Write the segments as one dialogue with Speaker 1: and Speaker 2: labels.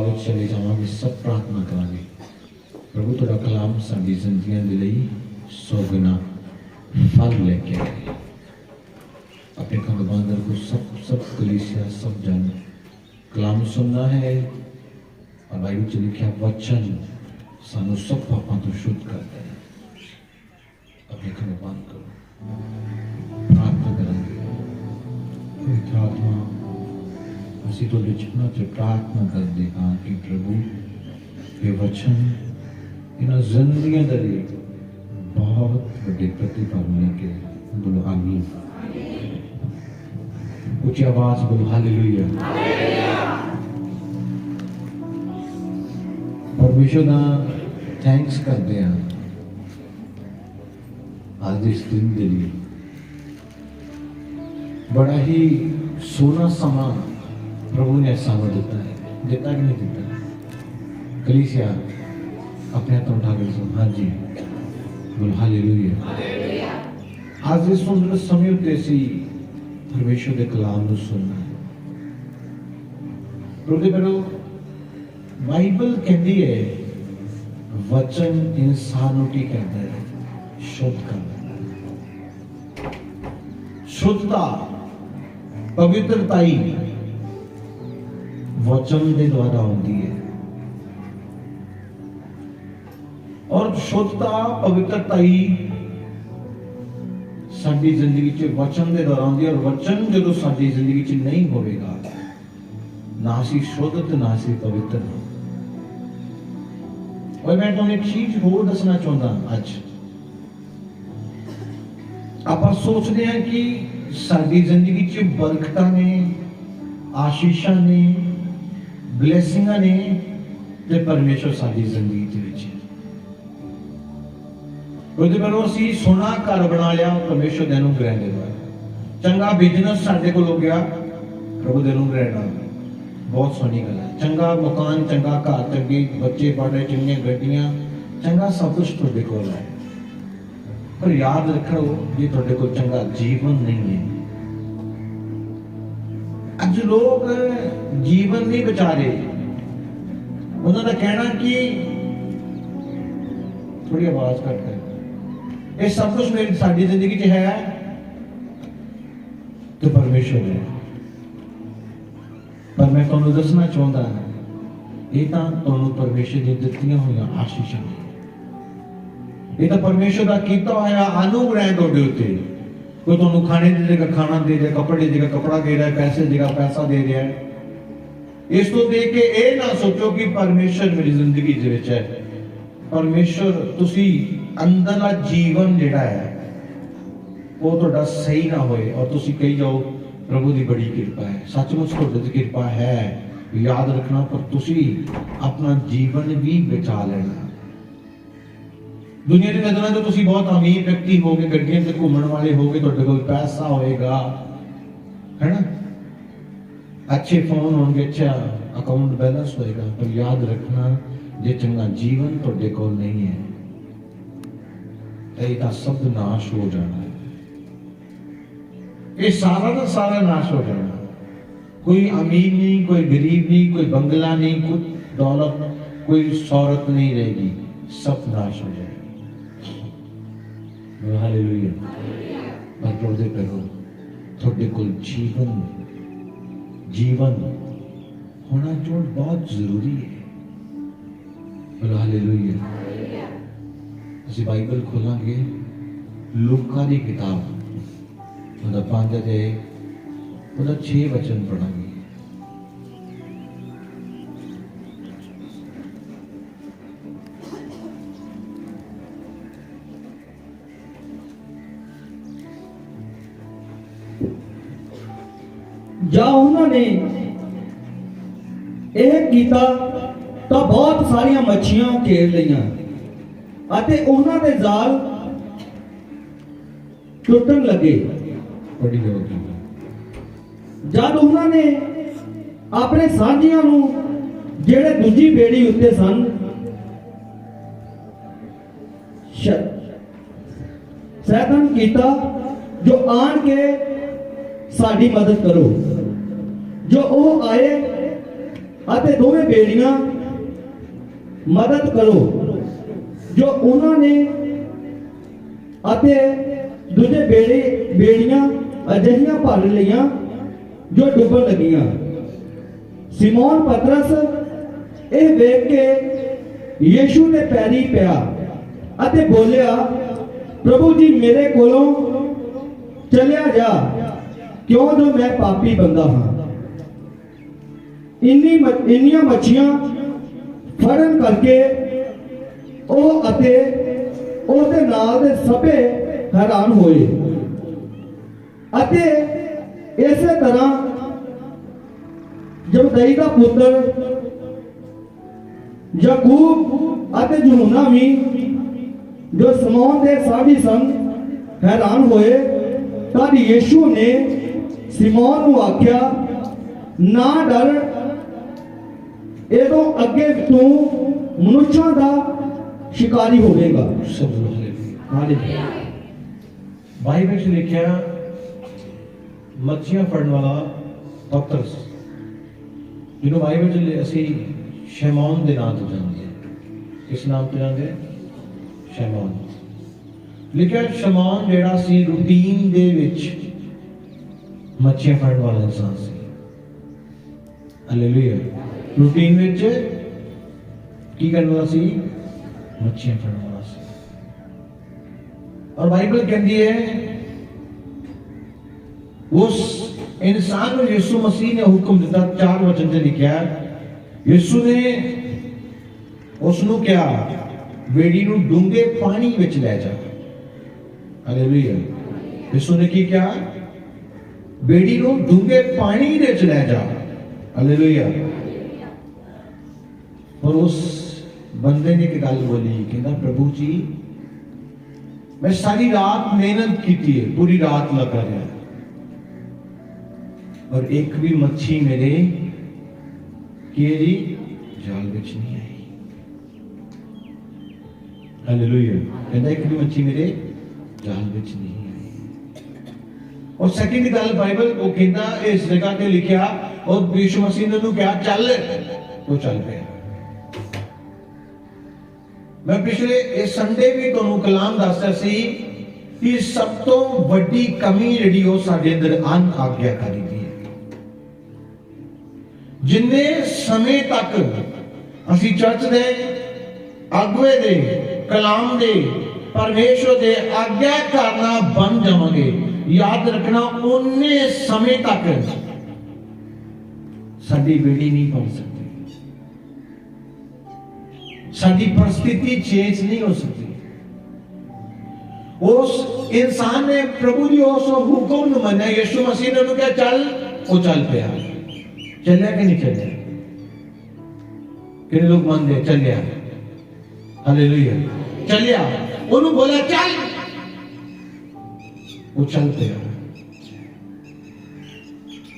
Speaker 1: में चले जावांगे, सब प्रार्थना करांगे। प्रभु तेरा कलाम साडी जिंदगियां दे लई 100 गुना फल लेके आए। अपने खंडबांदर को सब कलीसिया सब जन कलाम सुनना है और बाइबल च लिखा वचन सानू सब पापों तो शुद्ध करता है। अपने खंडबांद करो, प्रार्थना करेंगे। पवित्र आत्मा ਅਸੀਂ ਤੁਹਾਡੇ ਚਰਨਾਂ 'ਚ ਪ੍ਰਾਰਥਨਾ ਕਰਦੇ ਹਾਂ ਕਿ ਪ੍ਰਭੂ ਇਹ ਵਚਨ ਇਹਨਾਂ ਜ਼ਿੰਦਗੀਆਂ ਦੇ ਲਈ ਬਹੁਤ ਵੱਡੇ ਪ੍ਰਤੀਫਲ ਲੈ ਕੇ ਬੋਲੋ ਆਮੀਨ। ਉੱਚੀ ਆਵਾਜ਼ ਬੋਲੋ ਹਾਲੇਲੂਇਆ। ਪਰਮੇਸ਼ਰ ਦਾ ਥੈਂਕਸ ਕਰਦੇ ਹਾਂ ਅੱਜ ਦੇ ਇਸ ਦਿਨ ਦੇ ਲਈ। ਬੜਾ ਹੀ ਸੋਹਣਾ ਸਮਾਂ प्रभु ने सामा देता है, देता कि नहीं देता। कलीसिया अपने हाथ उठा कर सुन, हाँ जी बोल हालेलुया। आज इस सुंदर समय उत्ते सी परमेश्वर के कलाम को सुनना है। प्रभु करो बाइबल कहती है वचन इंसान की करता है, शुद्ध करता है। शुद्धता पवित्रता ही वचन के द्वारा होती है और शुद्धता पवित्रता ही साडी जिंदगी च वचन के द्वारा होती है। और वचन जो साडी जिंदगी च नहीं होगा ना सी शुद्ध तो ना सी पवित्र। और मैं तुहानू एक चीज होर दसना चाहता अज आप सोचते हैं कि साडी जिंदगी च बरकतां ने, आशीषां ने, ब्लैसिंग ने ते परमेश्वर साडी जिंदगी दे विच ਉਹਦੇ ਵੱਲੋਂ ਅਸੀਂ ਸੋਹਣਾ ਘਰ ਬਣਾ ਲਿਆ, परमेश्वर ਦੇ ਅਨੁਗ੍ਰਹਿ ਦੇ ਦੁਆਰਾ। ਚੰਗਾ ਬਿਜ਼ਨਸ ਸਾਡੇ ਕੋਲ ਹੋ ਗਿਆ, ਪ੍ਰਭੂ ਦੇ ਅਨੁਗ੍ਰਹਿ ਨਾਲ। ਬਹੁਤ ਸੋਹਣੀ ਗੱਲ ਹੈ। ਚੰਗਾ ਮਕਾਨ, ਚੰਗਾ ਘਰ, ਚੰਗੇ ਬੱਚੇ ਪੜ੍ਹ ਰਹੇ, ਚੰਗੀਆਂ ਗੱਡੀਆਂ, ਚੰਗਾ ਸਭ ਕੁਝ ਤੁਹਾਡੇ ਕੋਲ ਹੈ। ਪਰ ਯਾਦ ਰੱਖੋ ਜੇ ਤੁਹਾਡੇ ਕੋਲ ਚੰਗਾ ਜੀਵਨ ਨਹੀਂ ਹੈ। ਅੱਜ ਲੋਕ ਜੀਵਨ ਨਹੀਂ ਬਚਾ ਰਹੇ। ਉਹਨਾਂ ਦਾ ਕਹਿਣਾ ਕਿ ਥੋੜੀ ਆਵਾਜ਼ ਘੱਟ ਕਰ, ਇਹ ਸਭ ਕੁਝ ਮੇਰੀ ਸਾਡੀ ਜ਼ਿੰਦਗੀ 'ਚ ਹੈ ਤੇ ਪਰਮੇਸ਼ਰ ਹੈ। ਪਰ ਮੈਂ ਤੁਹਾਨੂੰ ਦੱਸਣਾ ਚਾਹੁੰਦਾ ਇਹ ਤਾਂ ਤੁਹਾਨੂੰ ਪਰਮੇਸ਼ਰ ਦੀਆਂ ਦਿੱਤੀਆਂ ਹੋਈਆਂ ਆਸ਼ੀਸ਼ਾਂ ਨੇ। ਇਹ ਤਾਂ ਪਰਮੇਸ਼ਰ ਦਾ ਕੀਤਾ ਹੋਇਆ ਅਨੁਗ੍ਰਹਿ ਤੁਹਾਡੇ ਉੱਤੇ। कोई तुहानू खाने दे देगा, खाना दे देगा, कपड़े देगा, कपड़ा दे रहा है, पैसे देगा, पैसा दे रहा है। इस तो देख के ये ना सोचो कि परमेश्वर मेरी जिंदगी दे विच है। परमेश्वर तुसी अंदरला जीवन जिहड़ा है वो तुहाडा सही ना होए और तुसी कही जाओ प्रभु की बड़ी कृपा है। सचमुच तुहाडे ते कृपा है, याद रखना। पर तुसी अपना जीवन भी बचा लेना। दुनिया की नजरों तो तुसी बहुत अमीर व्यक्ति होगे, गड्डियां से घूमने वाले होगे, तुहाडे कोल पैसा होएगा, है ना, अच्छे फोन होंगे, अच्छा अकाउंट बैलेंस होएगा। पर याद रखना जे चंगा जीवन तुहाडे कोल नहीं है तो सब नाश हो जाना है। ये सारा का सारा नाश हो जाना। कोई अमीर नहीं, कोई गरीब नहीं, कोई बंगला नहीं, कोई दौलत, कोई शौहरत नहीं रहेगी, सब नाश हो जाएगा। हालेलुया। पर प्रभु करो थोड़े को जीवन होना जो बहुत जरूरी है। बोलो हालेलुया। ਅਸੀਂ ਬਾਈਬਲ ਖੋਲਾਂਗੇ ਲੂਕਾ ਦੀ ਕਿਤਾਬ ਉਹਦਾ 5 ਤੇ ਉਹਦਾ 6 ਵਚਨ ਪੜਾਂਗੇ।
Speaker 2: ਜਾਂ ਉਹਨਾਂ ਨੇ ਇਹ ਕੀਤਾ ਤਾਂ ਬਹੁਤ ਸਾਰੀਆਂ ਮੱਛੀਆਂ ਘੇਰ ਲਈਆਂ ਅਤੇ ਉਹਨਾਂ ਦੇ ਜਾਲ ਟੁੱਟਣ ਲੱਗੇ।
Speaker 1: ਬੜੀ ਲੋਕੀ
Speaker 2: ਜਦ ਉਹਨਾਂ ਨੇ ਆਪਣੇ ਸਾਂਝੀਆਂ ਨੂੰ ਜਿਹੜੇ ਦੂਜੀ ਬੇੜੀ ਉੱਤੇ ਸਨ ਸੈਤਾਨ ਕੀਤਾ ਜੋ ਆਣ ਕੇ ਸਾਡੀ ਮਦਦ ਕਰੋ। ਜੋ ਉਹ ਆਏ ਅਤੇ ਦੋਵੇਂ ਬੇੜੀਆਂ ਮਦਦ ਕਰੋ ਜੋ ਉਹਨਾਂ ਨੇ ਅਤੇ ਦੂਜੇ ਬੇੜੀਆਂ ਅਜਿਹੀਆਂ ਭਰ ਲਈਆਂ ਜੋ ਡੁੱਬਣ ਲੱਗੀਆਂ। ਸਿਮੋਨ ਪਤਰਸ ਇਹ ਵੇਖ ਕੇ ਯੀਸ਼ੂ ਦੇ ਪੈਰੀ ਪਿਆ ਅਤੇ ਬੋਲਿਆ, ਪ੍ਰਭੂ ਜੀ ਮੇਰੇ ਕੋਲੋਂ ਚਲਿਆ ਜਾ, ਕਿਉਂ ਜੋ ਮੈਂ ਪਾਪੀ ਬੰਦਾ ਹਾਂ। ਇੰਨੀਆਂ ਮੱਛੀਆਂ ਫੜਨ ਕਰਕੇ ਉਹ ਅਤੇ ਉਹਦੇ ਨਾਲ ਦੇ ਸਭੇ ਹੈਰਾਨ ਹੋਏ ਅਤੇ ਇਸੇ ਤਰ੍ਹਾਂ ਜ਼ਬਦਈ ਦਾ ਪੁੱਤਰ ਯਾਕੂਬ ਅਤੇ ਯਹੂਨਾ ਵੀ ਜੋ ਸਮੌਨ ਦੇ ਸਾਥੀ ਸਨ ਹੈਰਾਨ ਹੋਏ। ਤਦ ਯੀਸ਼ੂ ਨੇ ਸਿਮੋਨ ਨੂੰ ਆਖਿਆ, ਨਾ ਡਰ, ਇਹਦੋਂ ਅੱਗੇ ਤੂੰ ਮਨੁੱਖਾਂ ਦਾ ਸ਼ਿਕਾਰੀ ਹੋਵੇਗਾ। ਹਾਲੇਲੂਇਆ।
Speaker 1: ਬਾਈਬਲ ਵਿੱਚ ਲਿਖਿਆ ਮੱਛੀਆਂ ਫੜਨ ਵਾਲਾ ਪਤਰਸ, ਜਿਹਨੂੰ ਬਾਈਬਲ ਵਿੱਚ ਅਸੀਂ ਸ਼ੈਮੌਨ ਦੇ ਨਾਮ ਤੋਂ ਜਾਣਦੇ ਹਾਂ। ਕਿਸ ਨਾਮ ਤੋਂ ਜਾਣਦੇ ਹਾਂ? ਸ਼ੈਮੌਨ। ਲਿਖਿਆ ਸ਼ੈਮੌਨ ਜਿਹੜਾ ਸੀ ਰੂਟੀਨ ਦੇ ਵਿੱਚ ਮੱਛੀਆਂ ਫੜਨ ਵਾਲਾ ਇਨਸਾਨ ਸੀ। ਹਾਲੇਲੂਇਆ। ਰੂਟੀਨ ਵਿੱਚ ਕੀ ਕਰਨ ਵਾਲਾ ਸੀ? ਮੱਛੀਆਂ ਫੜਨ ਵਾਲਾ ਸੀ। ਔਰ ਬਾਈਬਲ ਕਹਿੰਦੀ ਹੈ ਉਸ ਇਨਸਾਨ ਨੂੰ ਯਿਸੂ ਮਸੀਹ ਨੇ ਹੁਕਮ ਦਿੱਤਾ। 4 ਵਚਨ ਤੇ ਲਿਖਿਆ, ਯਿਸੂ ਨੇ ਉਸ ਨੂੰ ਕਿਹਾ, ਬੇੜੀ ਨੂੰ ਡੂੰਘੇ ਪਾਣੀ ਵਿੱਚ ਲੈ ਜਾ। ਹਾਲੇਲੂਇਆ। ਯਿਸੂ ਨੇ ਕੀ ਕਿਹਾ? ਬੇੜੀ ਨੂੰ ਡੂੰਘੇ ਪਾਣੀ ਵਿੱਚ ਲੈ ਜਾ। ਹਾਲੇਲੂਇਆ। और उस बंदे ने एक गल बोली, कहता प्रभु जी मैं सारी रात मेहनत की थी, पूरी रात लगा रहा और एक भी मच्छी मेरे की जी जाल विच नहीं आई। हालेलुया। कहता एक भी मच्छी मेरे जाल विच नहीं आई। और सेकंड गल बाइबल वो कहता इस जगह ते लिखा और यीशु मसीह ने क्या चल, वो चल पे। मैं पिछले इस संडे भी तुहानू कलाम दसदा सी कि सब तो वड्डी कमी जिहड़ी ਉਹ ਸਾਡੇ ਅੰਦਰ ਅਣਆਗਿਆਕਾਰੀ ਦੀ ਹੈ। जिन्ने समय तक ਅਸੀਂ ਚਰਚ ਦੇ ਅਗਵੇ ਦੇ ਕਲਾਮ ਦੇ ਪਰਮੇਸ਼ਰ ਦੇ ਆਗਿਆ ਕਰਨਾ ਬਣ ਜਾਵਾਂਗੇ, ਯਾਦ ਰੱਖਣਾ ਉਹਨੇ ਸਮੇਂ ਤੱਕ ਸਾਡੀ ਬੇੜੀ ਨਹੀਂ ਪਹੁੰਚ ਸਕਦੀ, साडी परिस्थिति चेंज नहीं हो सकती। उस इंसान ने प्रभु जी उस हुक्म ਨੂੰ ਮੰਨਿਆ। यीशु मसीह ने कहा चल, वो चल पिया। चलिया कि नहीं चलिया? कितने लोग मानते चलिया? हालेलुया। चलिया, ਉਹਨੂੰ बोला चल, वो चल पिया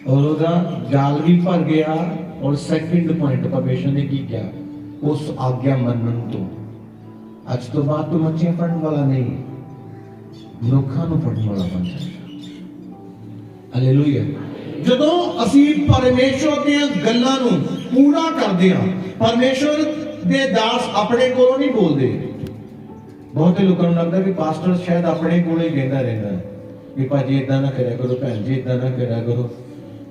Speaker 1: और ਉਹਦਾ ਜਾਲ ਵੀ ਭਰ ਗਿਆ। और सेकंड पॉइंट परमेश्वर ने की किया? उस आज्ञा मनन तो अज तो बाद तो मच्छियां फड़न वाला नहीं, मनुखा नूं फड़न वाला बन जाएगा। हालेलुया। जदों असीं परमेश्वर दी गल्लां नूं पूरा करदे हां, परमेश्वर दे दास अपने कोलों नहीं बोलदे। बहुत लोगों नूं लगदा कि पास्टर शायद अपने कोलों ही कहंदा रहिंदा कि भाजी इदां ना करिया करो, भैन जी इदां ना करिया करो,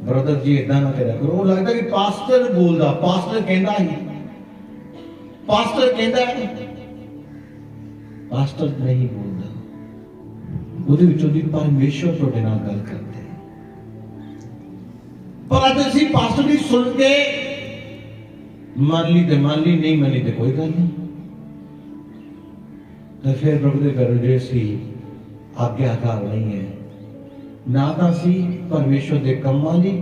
Speaker 1: ब्रदर जी इदां ना करिया करो। वो लगदा कि पास्टर बोलदा, पास्टर कहंदा ही, पास्टर कहता है। पास्टर नहीं बोलता, ਉਹਦੇ ਵਿੱਚੋਂ ਦੀ ਪਰਮੇਸ਼ਰ ਤੁਹਾਡੇ ਨਾਲ ਗੱਲ ਕਰਦੇ। ਪਰ ਅੱਜ ਅਸੀਂ ਪਾਸਟਰ ਦੀ ਸੁਣ ਕੇ ਮੰਨ ਲਈ ਤੇ ਮੰਨ ਲਈ, ਨਹੀਂ ਮੰਨੀ ਤੇ ਕੋਈ ਗੱਲ ਨਹੀਂ। ਤਾਂ ਫਿਰ ਪ੍ਰਭੂ ਦੇ ਘਰ ਜੇ ਅਸੀਂ ਆਗਿਆਕਾਰ ਨਹੀਂ ਹੈ, ਨਾ ਤਾਂ ਅਸੀਂ ਪਰਮੇਸ਼ਰ ਦੇ ਕੰਮਾਂ ਲਈ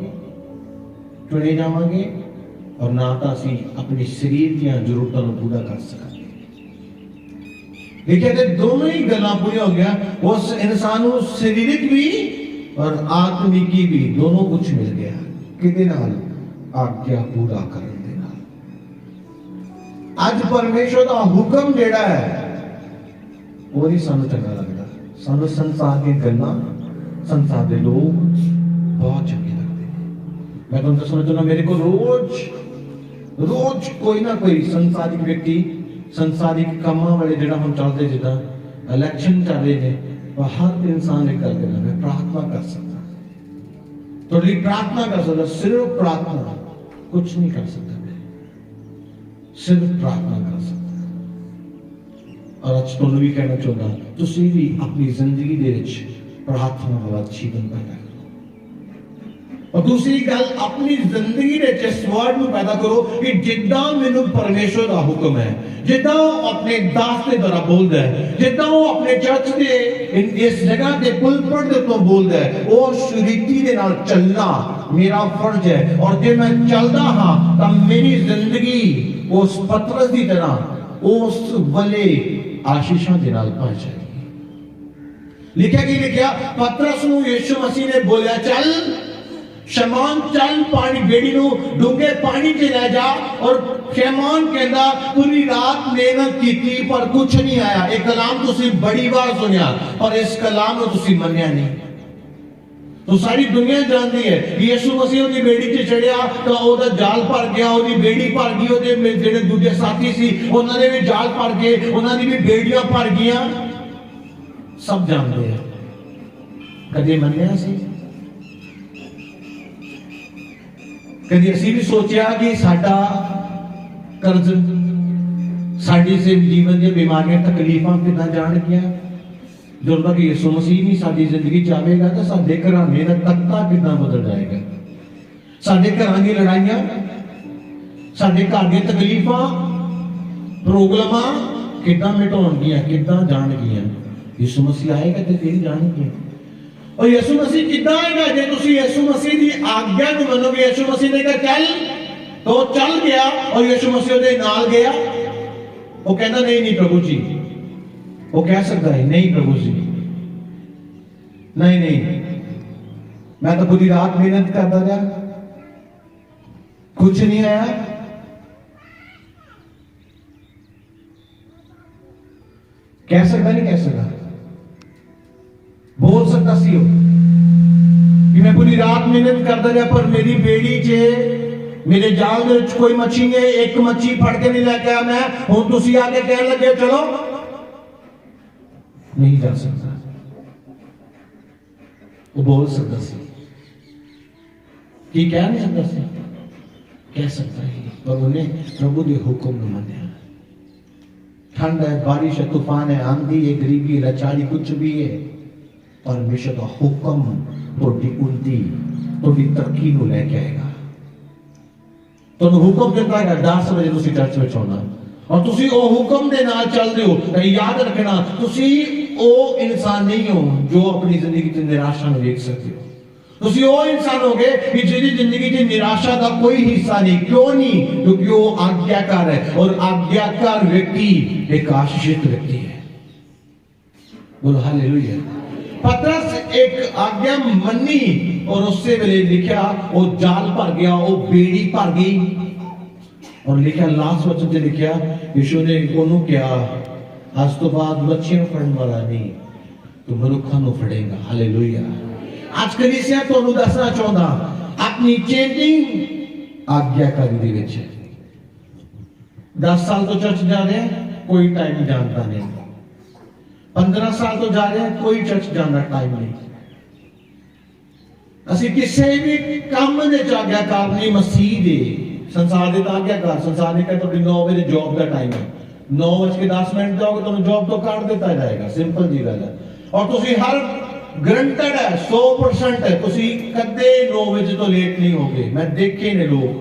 Speaker 1: ਚੁਣੇ ਜਾਵਾਂਗੇ और ना तो असी अपनी शरीर दी जरूरतों को पूरा कर सकांगे। देखिए दोनों ही गल्लां पूरी हो गया। उस इंसान को शरीरिक भी और आत्मिकी भी दोनों कुछ मिल गया। किदे नाल? आज्ञा पूरा करन दे नाल। अज परमेश्वर दा हुक्म जेड़ा है वो नहीं सानू चंगा लगदा। सानू संसार दी गल्लां, संसार दे लोग बहुत चंगे लगदे। मैं तुहानू दसना चाहुंदा, मेरे को रोज रोज कोई ना कोई संसारिक व्यक्ति संसारिक कामां वाले जिहड़ा हम चलते जिदा इलेक्शन चल रहे हैं, हर इंसान एक गल करना, मैं प्रार्थना कर सकता, थोड़ी प्रार्थना कर सकता, सिर्फ प्रार्थना, कुछ नहीं कर सकता, मैं सिर्फ प्रार्थना कर सकता। और आज तुहानू भी कहना चाहता, तुसीं भी अपनी जिंदगी दे विच प्रार्थना वाला जीवन पैदा करो। और दूसरी गल, अपनी जिंदगी दे इस वर्ड में पैदा करो कि जिद्दां मैनू परमेश्वर का हुक्म है, जिद्दां अपने दास के द्वारा बोलता है, जिद्दां वो अपने चर्च के इस जगह के पुलपट के तो बोलता है, उस रीति के नाल चलना मेरा फर्ज है। और जे मैं चलदा हां तां मेरी जिंदगी उस पतरस की तरह उस वले आशीषां दे नाल भर जाएगी। लिखा कि लिखा, पतरस नूं यीशु मसीह ने बोलिया, चल शमौन, चल पानी बेड़ी नूं डूंगे पानी च ले जा। और शमौन कहंदा पूरी रात मेहनत की पर कुछ नहीं आया। एक कलाम तुसी बड़ी बार सुनिया पर इस कलाम नूं तुसी मन्निया नहीं। तो सारी दुनिया जानती है कि यीशु मसीह ओदी बेड़ी च चढ़िया तो ओदा जाल भर गया, ओदी बेड़ी भर गई, ओदे जेड़े दूजे साथी सी उन्हां दे भी जाल भर गए, उन्हां दी भी बेड़ियां भर गईयां। सब जानते हैं। कदे मन्निया सी? कभी असी भी सोचा कि साडा कर्ज, साडी से जीवन दी बीमारियां तकलीफां किदां जाणगियां? जब तक यीशु मसीह नहीं साडी जिंदगी च आवेगा तो साडे घराने दा तख्ता किदां बदल जाएगा? साडे घरां दी लड़ाइयां, साडे घर दी तकलीफां, प्रॉब्लमां किदां मिटाउणगियां, किदां जाणगियां? यीशु मसीह आएगा तो फिर जाणगियां। और यीशु मसीह कितना आएगा? जे तुसी यीशु मसीह की आज्ञा को मनोगे, यीशु मसीह ने कहा चल तो चल गया और यीशु मसीह दे नाल गया। वो कहता नहीं नहीं प्रभु जी, वो कह सकता है नहीं प्रभु जी, नहीं नहीं, मैं तो पूरी रात मेहनत करता रहा, कुछ नहीं आया। कह सकता नहीं कह सकता? बोल सकता सी हो कि मैं पूरी रात मेहनत करता रहा पर मेरी बेड़ी च मेरे जाल में कोई मच्छी ने एक मच्छी फड़ के नहीं लेके आया, मैं हूं तुसी आके कह लगे चलो, नहीं जा सकता। वो बोल सकता सी कि कह नहीं सकता सी? कह सकता है पर उन्हें प्रभु के हुक्म न मानिया। ठंड है, बारिश है, तूफान है, आंधी है, गरीबी, लाचारी, कुछ भी है, परमेश्वर का हुक्म थोड़ी उन्नति, थोड़ी तरक्की को लेके आएगा। तो हुक्म देता है 10 बजे तुसी चर्च में आना और तुसी ओ हुक्म दे नाल चल रहे हो तो याद रखना तुसी ओ इंसान नहीं हो जो अपनी जिंदगी की निराशा में देख सकते हो। तुसी ओ इंसान होगे कि जिसकी जिंदगी की निराशा का कोई हिस्सा नहीं। क्यों नहीं? क्योंकि वो आज्ञाकार है और आज्ञाकार व्यक्ति एक आशीषित व्यक्ति है। बोलो हालेलुया। पतरस एक आज्ञा मन्नी और उससे वेले लिखा वो जाल भर गया, वो बेड़ी भर गई और लिखा लास्ट वचन से लिखा यीशु ने ओनू क्या आज तो बाद मच्छियां फड़न वाला नहीं तो मनुखा नु फड़ेगा। हालेलुया। आज कलीसिया ਤੁਹਾਨੂੰ ਦੱਸਣਾ ਚਾਹੁੰਦਾ ਆਪਣੀ ਚੇਂजिंग आज्ञाकारी ਦੇ ਵਿੱਚ 10 साल तो चर्च जा रहे हैं, कोई टाइम जानता नहीं। 15 साल तो जा रहे हैं, कोई चर्च जाना टाइम नहीं। ਅਸੀਂ ਕਿਸੇ ਵੀ ਕੰਮ ਦੇ ਚ ਆਗਿਆਕਾਰ ਨਹੀਂ। ਮਸੀਹ ਦੇ ਸੰਸਾਰ ਦੇ ਤਾਂ ਆਗਿਆਕਾਰ। ਸੰਸਾਰ ਨੇ ਕਹਿੰਦਾ ਤੁਹਾਡੀ 9 ਵਜੇ ਜੌਬ ਦਾ ਟਾਈਮ ਹੈ, 9:10 ਜਾਓਗੇ ਤੁਹਾਨੂੰ ਜੌਬ ਤੋਂ ਕੱਢ ਦਿੱਤਾ ਜਾਏਗਾ। ਸਿੰਪਲ ਜੀ ਗੱਲ ਹੈ। और ਤੁਸੀਂ हर ग्रंटेड है 100% है तुसी कदे 9 बजे तो लेट नहीं होगे। मैं देखे ने लोग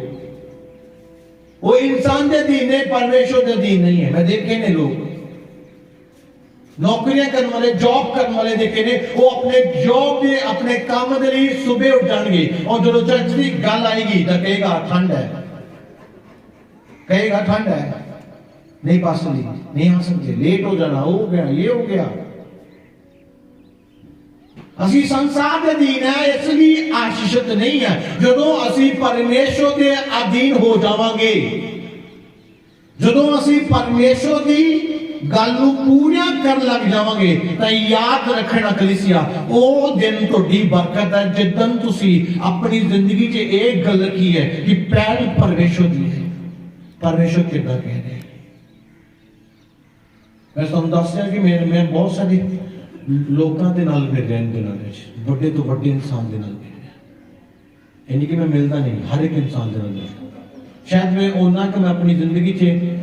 Speaker 1: वो इंसान दे दीन है, परमेश्वर दे दीन नहीं है। मैं देखे ने लोग नौकरियां करने वाले, जॉब करने वाले देखे ने वो अपने जॉब के अपने काम दे लिए सुबह उठ जाएंगे और जो चर्च की गल आएगी तो कहेगा ठंड है, कहेगा ठंड है, नहीं पास नहीं आ सकते, लेट हो जाना, हो गया, ये हो गया। ਅਸੀਂ ਸੰਸਾਰ ਦੇ ਅਧੀਨ ਹੈ, ਇਸ ਲਈ ਆਸ਼ੀਸ਼ਿਤ ਨਹੀਂ ਹੈ। ਜਦੋਂ ਅਸੀਂ ਪਰਮੇਸ਼ਰ ਦੇ ਅਧੀਨ ਹੋ ਜਾਵਾਂਗੇ, ਜਦੋਂ ਅਸੀਂ ਪਰਮੇਸ਼ਰ ਦੀ ਗੱਲ ਨੂੰ ਪੂਰਾ ਕਰਨ ਲੱਗ ਜਾਵਾਂਗੇ ਤਾਂ ਯਾਦ ਰੱਖਣਾ ਕਲੀਸਿਆ ਉਹ ਦਿਨ ਤੁਹਾਡੀ ਬਰਕਤ ਹੈ ਜਦੋਂ ਤੁਸੀਂ ਆਪਣੀ ਜ਼ਿੰਦਗੀ 'ਚ ਇਹ ਗੱਲ ਕੀ ਹੈ ਕਿ ਪਹਿਲ ਪਰਮੇਸ਼ਰ ਦੀ ਹੈ। परमेश्वर कितना कह रहे हैं। मैं तुहानू दस दिया कि मैं बहुत सारे लोगों के नाल मिल रहा इन दिनों में, बड़े तो बड़े इंसान के नाल मिल रहा, यानी कि मैं मिलता नहीं हर एक इंसान के नाल मिल रहा। शायद मैं उन्ना कि मैं अपनी जिंदगी च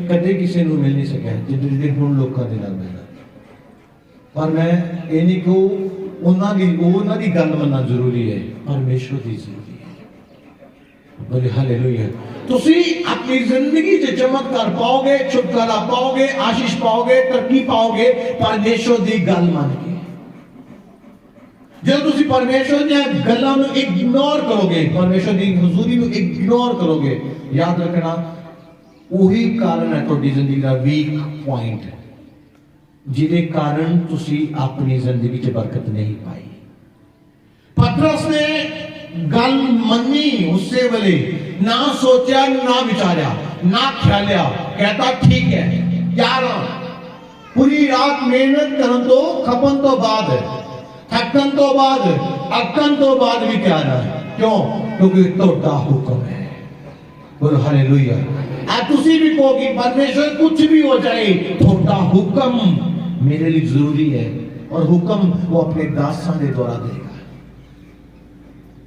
Speaker 1: कदे किसी को मिल नहीं सकिया जितनी देर हुण लोगों के नाल मिलना। पर मैं ये नहीं कहूँ उन्होंने की गल मनना जरूरी है, परमेश्वर की जरूरी है। बोले हालेलुया। तुसी अपनी जिंदगी से चमत्कार पाओगे, छुटकारा पाओगे, आशीष पाओगे, तरक्की पाओगे परमेश्वर की गल मान के। जो तुसी परमेश्वर दी गल्लां नूं इग्नोर करोगे, परमेश्वर की हुजूरी नूं इग्नोर करोगे, याद रखना वही कारण है तुहाडी जिंदगी का वीक पॉइंट जिहदे कारण तुसी अपनी जिंदगी च बरकत नहीं पाई। पतरस ने गल मन्नी उससे वेले, ना सोचा ना विचारा ना ख्यालिया, कहता ठीक है यार पूरी रात मेहनत करन तो खपन तो बाद थकन तो बाद अकन तो बाद भी तैयार है। क्यों? क्योंकि तोड़ा हुक्म है। बोलो हालेलुया। तुसी भी कहोगे परमेश्वर कुछ भी हो जाए तोड़ा हुक्म मेरे लिए जरूरी है, और हुक्म वो अपने दासां दे द्वारा देगा।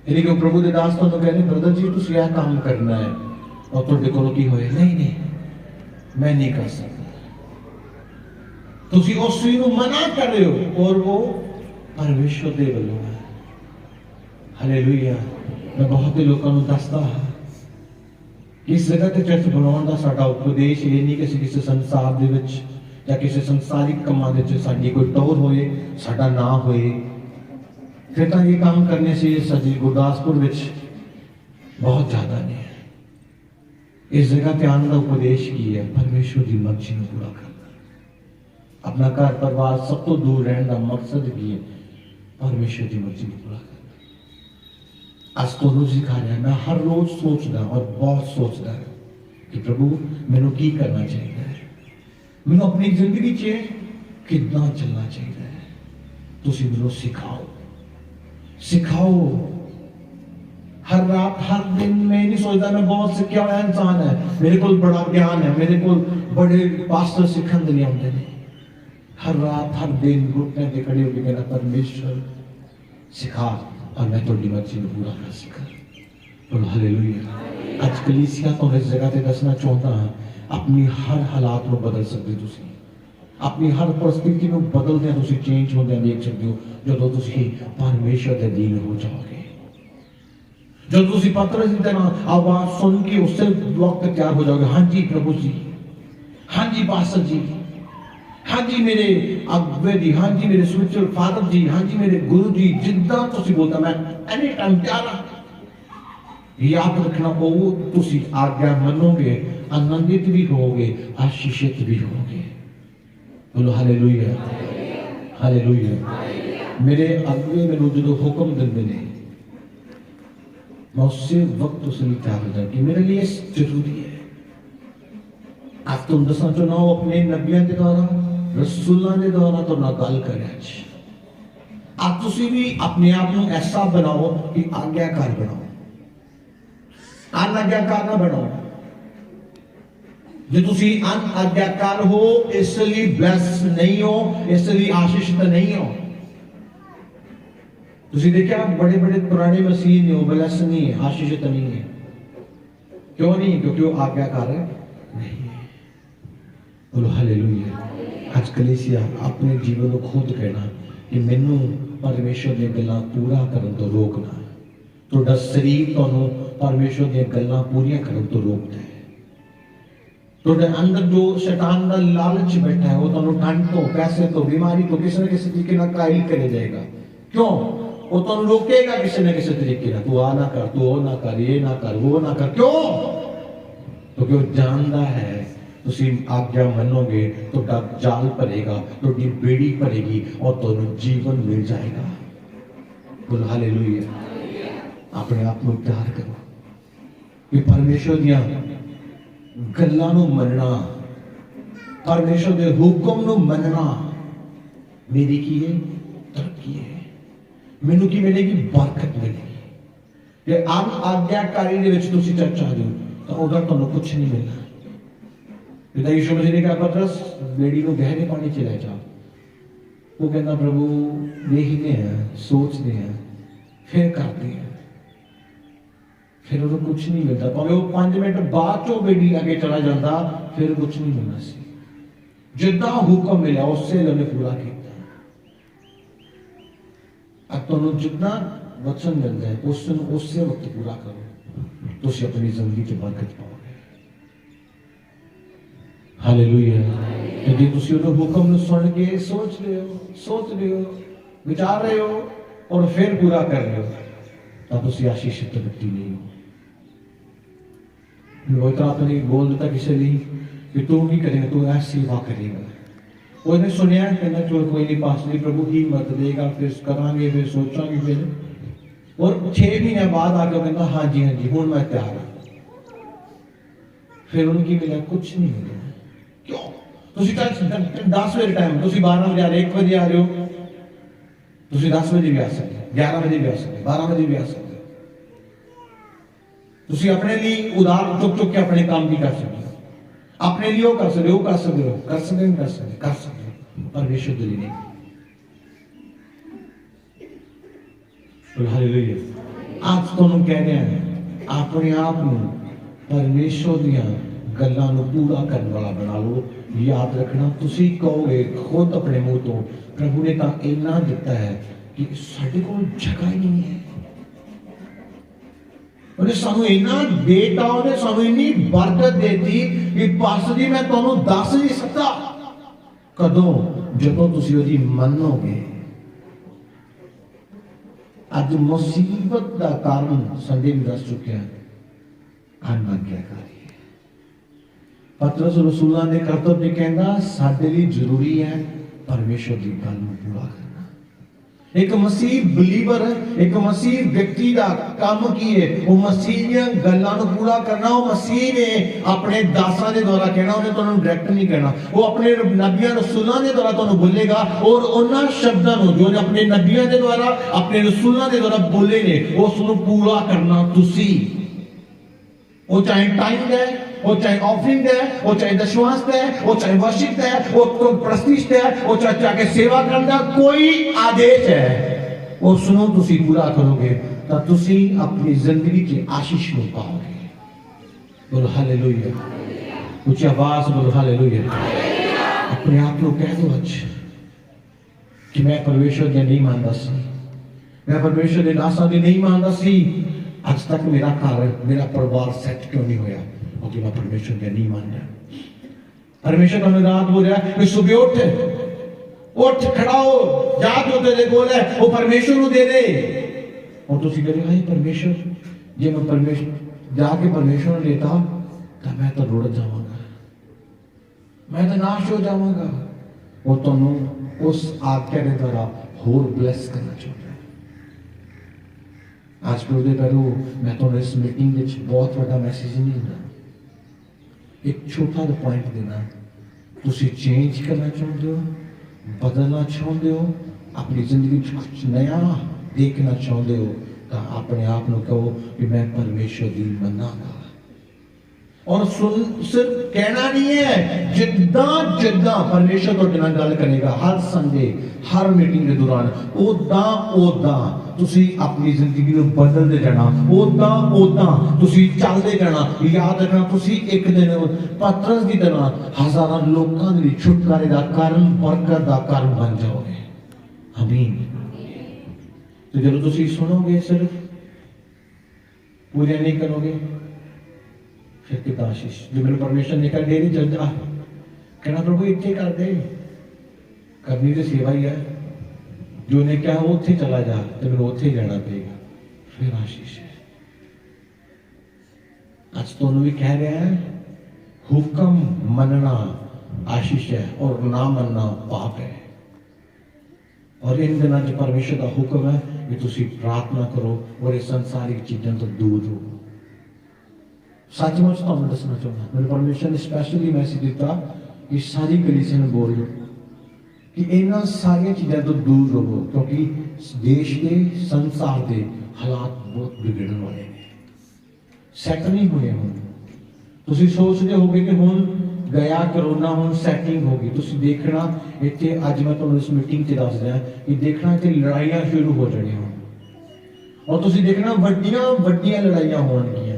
Speaker 1: यानी कि प्रभु के दास तो कहते ब्रदर जी तुम यह काम करना है और तुहाडे कोलों की होए, नहीं मैं नहीं कर सकता। तुम उस चीज को मना कर रहे हो और वो परमेश्वर दे वल्लों है। हालेलुया। मैं बहुत ही लोगों को दसदा इस जगह ते चर्च बनाने का साडा उपदेश ये नहीं कि किसी संसार दे विच या किसी संसारिक कामां दे विच साडी कोई टोर होए, साडा ना होए, फिर तो ये काम करने से सजी गुरदासपुर विच बहुत ज्यादा नहीं है। इस जगह पे आने का उपदेश की है परमेश्वर की मर्जी को पूरा करना। अपना घर परिवार सब तो दूर रहने का मकसद भी है परमेश्वर की मर्जी को पूरा करना। आज तो रोज सिखा रहा है, मैं हर रोज सोचता और बहुत सोचता है कि प्रभु मैनू की करना चाहिए, मैनू अपनी जिंदगी च कितना चलना चाहिए। तुसी मैनू सिखाओ। हर रात हर दिन मैं नहीं सोचता मैं बहुत सीखा हुआ इंसान है, मेरे को बड़ा ज्ञान है, मेरे को बड़े पास्टर सिखन नहीं आते नहीं। हर रात हर दिन घुटने पे खड़े होकर कहना परमेश्वर सिखा और मैं थोड़ी मर्जी को पूरा कर सका। बोलो हालेलुया। आज कलीसिया तो इस जगह पे दसना चाहता हाँ अपनी हर हालात को बदल सकते तुसी, अपनी हर परिस्थिति को बदलदे तुसी चेंज होंदे देख सकते हो जो तुसी परमेश्वर के अधीन हो जाओगे। जो तुसी पतरस की तरह आवाज सुन के उससे वक्त तैयार हो जाओगे। हाँ जी प्रभु जी, हाँ जी पास्टर जी, हाँ जी मेरे अगुवे जी, हाँ जी मेरे स्पिरिचुअल फादर जी, हाँ जी मेरे गुरु जी, जिद्दां तुसी बोलता मैं एनी टाइम तैयार हाँ। याद रखना वो तुसी आज्ञा मनोगे, आनंदित भी होगे, आशीषित भी होगे। बोलो हालेलुया हालेलुया। मेरे अगुवे मैनू जो हुक्म देंदे ने मैं उससे वक्त उस लिए तैयार हो जाए कि मेरे लिए जरूरी है। आज तुम दसना चाहना हो अपने नबियों के द्वारा रसूलों के द्वारा तो ना गल करे। आज तुसी भी अपने आप को ऐसा बनाओ कि आज्ञाकार बनाओ, अनाज्ञाकार ना बनाओ। जो तुसी अनाज्ञाकार हो इसलिए ब्लेस नहीं हो, इसलिए आशीषित नहीं हो। तुसी देखा बड़े बड़े पुराने मसीह ने ब्लेस नहीं है, आशीषित नहीं है। क्यों नहीं? क्योंकि वो आज्ञाकार है नहीं है। बोलो हालेलुया। आज कलीसिया अपने जीवन को खुद कहना कि मैनू परमेश्वर दी गल्लां पूरा करन तो रोकना। तुहाडा शरीर तुहानू परमेश्वर दी गल्लां पूरीआं करन तो रोकदा है। तुहाडे अंदर जो शैतान का लालच बैठा है वो तुहानू ठंड तो, पैसे तो, बीमारी तो किसी न किसी तरीके नाल कायल करे जाएगा। क्यों? वो तुहानू रोकेगा किसी न किसी तरीके नाल, तू आ ना कर, तू वो ना कर, ये ना कर, वो ना कर। क्यों? क्योंकि वो जानता है तुसी आज्ञा मनोगे तो जाल भरेगा, तो बेड़ी भरेगी और तुहानू जीवन मिल जाएगा। बोलो हालेलुया। अपने आप को तैयार करो कि परमेश्वर दियां गल्लां नूं मनना, परमेश्वर दे हुक्म नूं मनना मेरी की है तरक्की है। मैनू की मिलेगी? बरकत मिलेगी। ये आम आज्ञाकारी दे विच तुसी चर्चा दो तो उधर तुहानू कुछ नहीं मिलना। पिता यीशु मसीह ने कहा पतरस बेड़ी को गहरे पानी च ले जा। वो कहना प्रभु देखते हैं, सोचते हैं, फिर करते हैं, फिर वो कुछ नहीं मिलता। भावे वो 5 मिनट बाद चो बेड़ी आगे चला जाता, फिर कुछ नहीं मिलना सी। जितना हुक्म मिला उससे उन्हें पूरा किया। अब तुम जितना वचन मिल जाए उससे वक्त पूरा करो, तो अपनी जिंदगी च बरकत पाओगे। हालेलुया। यदि तुम उन्हें हुक्म सुन के सोच रहे हो, विचार रहे हो और फिर पूरा कर रहे हो, तब तुम आशीषित व्यक्ति नहीं हो। पवित्र आत्मा ने बोल दिता किसी लिए कि तू की करेगा, तू ऐसी सेवा करेगा। उसने सुनिया, कहना चलो कोई नहीं, पास्टर प्रभु ही मत देगा, फिर करांगे, फिर सोचांगे, फिर और 6 महीने बाद आकर कहना हाँ जी हूँ मैं तैयार हूं। फिर उनकी मिला कुछ नहीं मिला। क्यों? 10 बजे टाइम 12 बजे आ रहे, 1 बजे आ रहे हो, 10 बजे भी आ सकते, 11 बजे भी आ सकते, 12 बजे भी आ सकते। तुसी अपने लिए उधार चुक के अपने काम भी कर सकते हो, अपने लिए कर सकते हो, परमेश्वर के लिए नहीं। हालेलुया। आज तुहानू कह रहे हैं अपने आप को परमेश्वर दियां गल्लां नू पूरा करने वाला बना लो। याद रखना, तुसी कहोगे खुद अपने मुंह तो प्रभु ने तो इन्ना दिता है कि साडे कोल जगह ही नहीं है। उन्हें सानू इन्ना देता, उन्हें सानू इन्नी बरकत देती कि पास्टर जी मैं तुहानू दस नहीं सकता। कदों? जदों तुसी उहदी मन्नोगे। आज मुसीबत का कारण संडे भी दस चुके हैं, अनाज्ञाकारी है। पतरस रसूलां दे कर्तव्य कहंदा साडे लिए जरूरी है परमेश्वर की गल नूं पूरा करना। एक मसीह बिलीवर, एक मसीह व्यक्ति का काम की है, वो मसीह दियां गल्लां नूं पूरा करना। वो मसीह ने अपने दासां दे द्वारा कहना, उन्हें तुहानूं डायरेक्ट नहीं कहना। वो अपने नबियां रसूलां दे द्वारा तुहानूं बोलेगा और उन्हां शब्दां नूं जो अपने नबियां दे द्वारा, अपने रसूलां दे द्वारा बोले ने, उस नूं पूरा करना तुसी। वो चाहे टाइम दे, वो चाहे ऑफरिंग दे, वो चाहे दशवांश दे, वो चाहे वर्शिप दे, वो प्रस्तिष्ठ दे, वो चाहे सेवा करना, कोई आदेश है वो सुनो तुसी पूरा करोगे तो तुसी अपनी जिंदगी की आशीष को पाओगे। बोलो हालेलुया। ऊंची आवाज बोलो हालेलुया। अपने आप को कह दो आज कि मैं परमेश्वर के नहीं मानता सी, मैं परमेश्वर के दासां के नहीं मानता सी। आज तक मेरा घर, मेरा परिवार सेट क्यों नहीं होया? क्योंकि मैं परमेश्वर के नहीं मान रहा। परमेश्वर का रात बोल रहा है सुबह उठ खड़ा हो, जा जो तेरे कोल है वो परमेश्वर को दे दे। और तुसी कह रहे परमेश्वर, जे मैं परमेश्वर जाके परमेश्वर को देता तो मैं तो रुड़ जाऊंगा, मैं तो नाश हो जाऊंगा। वो तुहानू उस आज्ञा के द्वारा होर ब्लेस करना चाहता है। आज प्रभु दे पैरों मैं तुहानू इस मीटिंग विच बहुत बड़ा मैसेज नहीं देना, एक छोटा सा पॉइंट देना। तुसी चेंज करना चाहते हो, बदलना चाहते हो, अपनी जिंदगी कुछ नया देखना चाहते हो, तो अपने आप को कहो कि मैं परमेश्वर की मनागा। और सिर्फ कहना नहीं है, जिद्दां जिद्दां परमेश्वर तुहाडे नाल गल करेगा हर संडे, हर मीटिंग के दौरान, ओदां तुसी अपनी जिंदगी को बदलते जाना, ओदां तुसी चलते जाना। याद रखना, तुसी एक दिन पतरस की तरह हजारों लोगों के लिए छुटकारे का कारण, बरकत का कारण बन जाओगे। आमीन। तो जब तुसी सुनोगे सिर्फ पूजा नहीं करोगे, फिर कितना आशीष। जो मेरे परमेश्वर ने कहा डेरी चल जा, कहना प्रभु इतने कर दे, करनी तो सेवा ही है। जो ने कहा वो उत्थे चला जा, तो मेरे उत्थे जाना पड़ेगा, फिर आशीष है। आज तो भी कह रहे हैं हुक्म मनना आशीष है और ना मनना पाप है। और इन दिनों में परमेश्वर का हुक्म है कि तुसी प्रार्थना करो और इस संसारिक चीजों तो दूर रहो। सचमुच तो मैं दसना चाहूंगा, मेरे परमेश्वर ने स्पेशली मैसेज दिता कि सारी कलीसिया में बोल कि इन्हां सारी चीज़ों तो दूर रहो, क्योंकि देश के संसार के हालात बहुत बिगड़ने वाले हैं, सैट नहीं हुए। हम तुसी सोचते होगे कि हुण गया करोना हुण सैटिंग हो गई। तुसीं देखना इत्थे अज मैं तुहानूं इस मीटिंग च दस दियां कि देखना इत्थे लड़ाइयां शुरू हो जाणियां और तुसीं देखना वड्डियां वड्डियां लड़ाइयां होणगियां।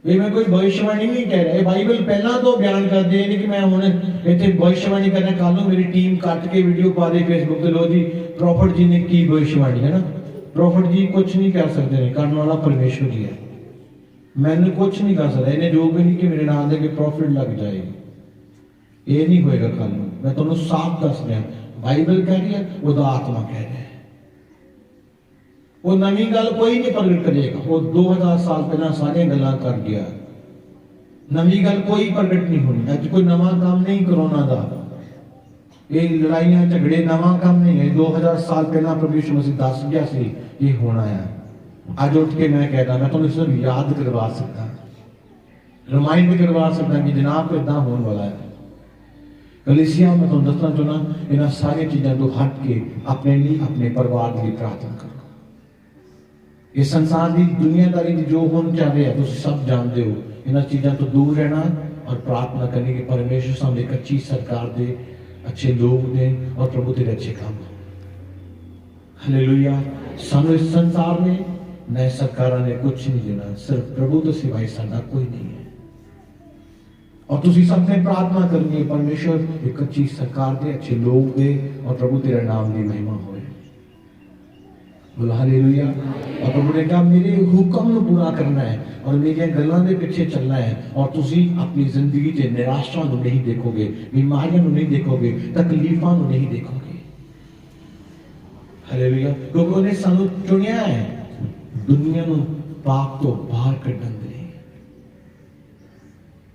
Speaker 1: ये मैं कोई भविष्यवाणी नहीं कह रहा, बाइबल पहला तो बयान करते हैं कि मैं हुण इत्थे भविष्यवाणी करना, कल नूं मेरी टीम कट के वीडियो पा दे फेसबुक ते लो जी प्रॉफिट जी ने की भविष्यवाणी है ना। प्रॉफिट जी कुछ नहीं कर सकते, करने वाला परमेश्वर जी है। मैंने कुछ नहीं कर सकता, इन्हें जो भी नहीं कि मेरे नाम दे प्रॉफिट लग जाएगी, ये नहीं होएगा कल नूं। मैं तुहानूं साफ दस दियां, बाइबल कह रही है, उहदा आत्मा कह रहा है। वो नवी गल कोई नहीं प्रगट करेगा, वो 2000 साल पहला सारियां गल्लां कर गया। नवी गल कोई प्रगट नहीं होनी। अज कोई नवा काम नहीं कोरोना का, ये लड़ाइयां झगड़े नवा काम नहीं है। 2000 साल पहला प्रभु यीशु मसीह दस गया सी ये होना है। अज उठ के मैं कहता, मैं तुहानूं सिर्फ याद करवा सकता, रिमाइंड करवा सकता कि जनाब इदां होने वाला है। कलीसिया मैं तुहानूं दसना चाहुंदा, इन्हां सारी चीज़ों तो हट के अपने लिए अपने परिवार के लिए प्रार्थना करो। इस संसार की दुनियादारी की जो होने चल रहा है तुम सब जानते हो, इन चीज़ों तो दूर रहना और प्रार्थना करनी कि परमेश्वर सामने एक अच्छी सरकार दे, अच्छे लोग दे और प्रभु तेरे अच्छे काम हो। हालेलुया। सानू इस संसार में नए सरकार ने कुछ नहीं देना, सिर्फ प्रभु तो सिवाय साडा कोई नहीं है। और तुसी सबने प्रार्थना करनी है परमेश्वर एक अच्छी सरकार दे, अच्छे लोग दे और प्रभु तेरा नाम की महिमा होए। बोलो हालेलुया। और प्रभु ने कहा मेरे हुक्म को पूरा करना है और मेरी गल्लां दे पीछे चलना है और तुसी अपनी जिंदगी से निराशा को नहीं देखोगे, बीमारियों को नहीं देखोगे, तकलीफों को नहीं देखोगे। हालेलुया। क्योंकि उन्हें सानू चुनिया है दुनिया को पाप तो बाहर कढण दे।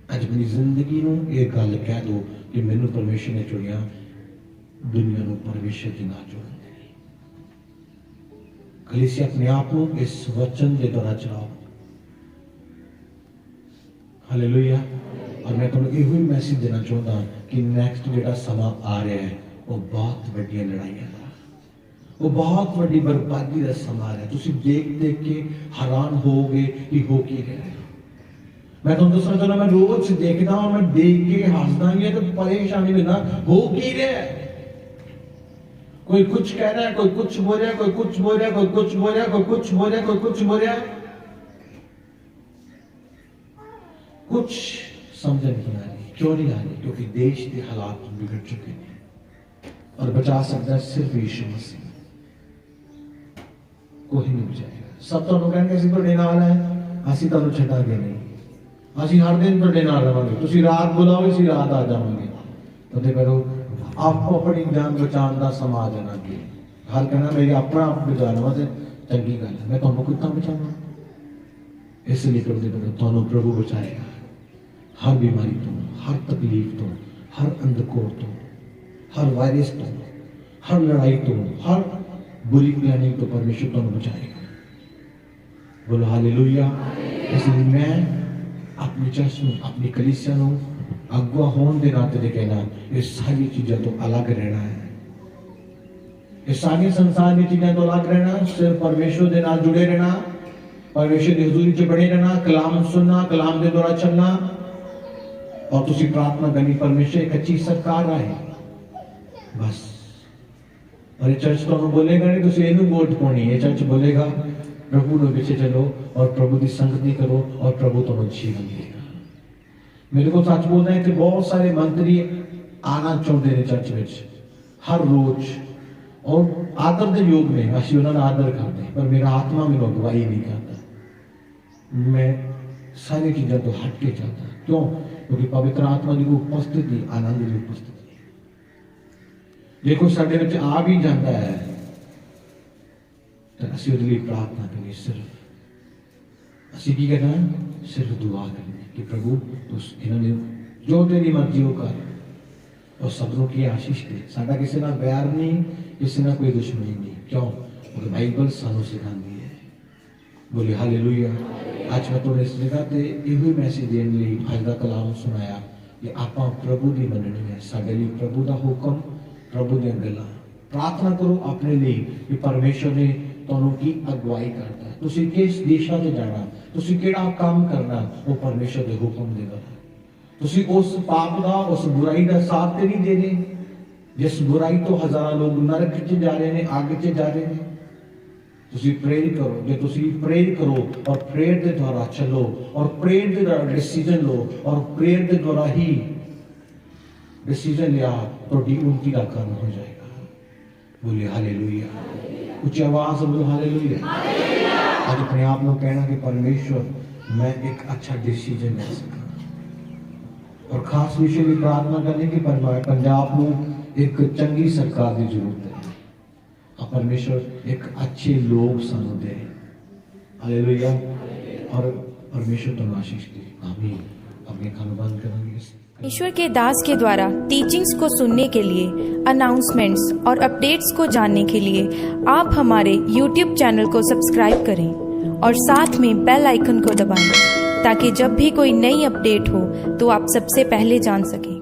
Speaker 1: अज अपनी जिंदगी को यह गल कह दो कि मैनू परमेश्वर ने चुनिया, दुनिया को परमेश्वर के नाल जोड़न। कलीसिया अपने आप को इस वचन के द्वारा चलाओ। हालेलुया। और मैं तुहानूं इहो ही मैसेज देना चाहता कि नैक्सट जिहड़ा समा आ रहा है वो बहुत वड्डियां लड़ाइयां दा, वो बहुत वड्डी बर्बादी का समा आ रहा है। तुसीं देख देख के हैरान होगे कि हो की रहा है। मैं तुहानूं दसना चाहता, मैं रोज देखदा और मैं देख के हसदा ही तो परेशानी में ना हो की रहा है। कोई कुछ कह रहा है, कोई कुछ बोल रहा है, कोई कुछ बोल रहा है, कोई कुछ बोल रहा है, कोई कुछ बोल रहा है, कोई कुछ बोल रहा है। कुछ समझ नहीं आ रही। क्यों नहीं आ रही? क्योंकि देश के हालात बिगड़ चुके हैं और बचा सकता है सिर्फ यीशु मसीह। कोई नहीं बचाएगा। सब तो कहेंगे असीं तुहाडे नाल है, असीं तुहानूं छड्डांगे नहीं, असीं हर दिन तुहाडे नाल रहांगे, तुसीं रात बुलाओ असीं रात आ जावांगे। तो करो आपको अपनी जान बचाने का समा आ जाना कि हर कहना मेरी अपना आप बचाना वा चंगी गल है। मैं तुहानूं कितना बचाना, इसलिए तुहानूं प्रभु बचाएगा हर बीमारी तो, हर तकलीफ तो, हर अंधकोर तो, हर वायरस तो, हर लड़ाई तो, हर बुरी प्लानिंग तो परमेश्वर तुहानूं बचाएगा। बोलो हालेलुया। इसलिए मैं अपनी चर्च में, अपनी कलीसिया में अगुआ होने के नाते कहना ये सारी चीज़ों तो अलग रहना है। ये सारी संसार की चीज़ों तो अलग रहना, सिर्फ परमेश्वर के नाल जुड़े रहना, परमेश्वर की हुजूरी च बने रहना, कलाम सुनना, कलाम के द्वारा चलना और तुसी प्रार्थना करनी परमेश्वर एक अच्छी सरकार आए बस। और ये चर्च तो बोलेगा नहीं तुसी इनू वोट पानी, ये चर्च बोलेगा प्रभु के पीछे चलो और प्रभु की संगति करो और प्रभु तुहानूं जीवन देगा। मेरे को सच बोलना है कि बहुत सारे मंत्री आना चाहते हैं चर्च में हर रोज और आदर के योग में असीं उन्होंने आदर करते हैं, पर मेरा आत्मा मेरे अगवाई नहीं करता। मैं सारी चीज़ों तो हट के चाहता। क्यों? क्योंकि पवित्र आत्मा की उपस्थिति, आनंद की उपस्थिति देखो साडे विच आ भी जाता है तो असीं उहदे लई प्रार्थना करनी, सिर्फ असीं की करना, सिर्फ दुआ करनी कि प्रभु तू इन्होंने जो तेरी मर्जी हो कर और सबनों की आशीष दे। साडा किसी ना बैर नहीं, किसी ना कोई दुश्मनी नहीं। क्यों? क्योंकि बाइबल सानू सिखाती है। बोले हालेलुया। आज मैं तुहानूं इस जगह ते इहो मैसेज देने लई अज दा कलाम सुनाया कि आपां प्रभु दी मननी है। साडे लई प्रभु दा हुक्म, प्रभु दी गल्लां। प्रार्थना करो अपने लिए कि परमेश्वर ने तुहानूं की अगवाई करता है, तुसीं किस दिशा ते जाना, तुसीं किहड़ा काम करना, वो परमेश्वर दे हुक्म दे द्वारा। ਤੁਸੀਂ ਉਸ ਪਾਪ ਦਾ, ਉਸ ਬੁਰਾਈ ਦਾ ਸਾਥ ਤੇ ਨਹੀਂ ਦੇ ਰਹੇ, ਜਿਸ ਬੁਰਾਈ ਤੋਂ ਹਜ਼ਾਰਾਂ ਲੋਕ ਨਰਕ 'ਚ ਜਾ ਰਹੇ ਨੇ, ਅੱਗ 'ਚ ਜਾ ਰਹੇ ਨੇ। ਤੁਸੀਂ ਪ੍ਰੇਰ ਕਰੋ। ਜੇ ਤੁਸੀਂ ਪ੍ਰੇਰ ਕਰੋ ਔਰ ਪ੍ਰੇਰ ਦੇ ਦੁਆਰਾ ਚੱਲੋ ਔਰ ਪ੍ਰੇਰ ਦੇ ਦੁਆਰਾ ਡਿਸੀਜਨ ਲਓ ਔਰ ਪ੍ਰੇਰ ਦੇ ਦੁਆਰਾ ਹੀ डिसीजन लिया, ਤੁਹਾਡੀ उन्नति का कारण हो जाएगा। बोलिए हालेलुया, उच्च आवाज से बोलो हालेलुया। आज अपने आप को कहना कि परमेश्वर मैं एक अच्छा डिसीजन ले सका, और खास विषय भी प्रार्थना करने की पंजाब को एक चंगी सरकार की जरूरत है। और परमेश्वर एक अच्छे लोग सानू दे। हालेलुया। और परमेश्वर तो आशीष दे। आमीन। अपने खान बंद करेंगे।
Speaker 3: ईश्वर के दास के द्वारा टीचिंग्स को सुनने के लिए, अनाउंसमेंट्स और अपडेट्स को जानने के लिए आप हमारे YouTube चैनल को सब्सक्राइब करें और साथ में बेल आइकन को दबाएं, ताकि जब भी कोई नई अपडेट हो तो आप सबसे पहले जान सकें।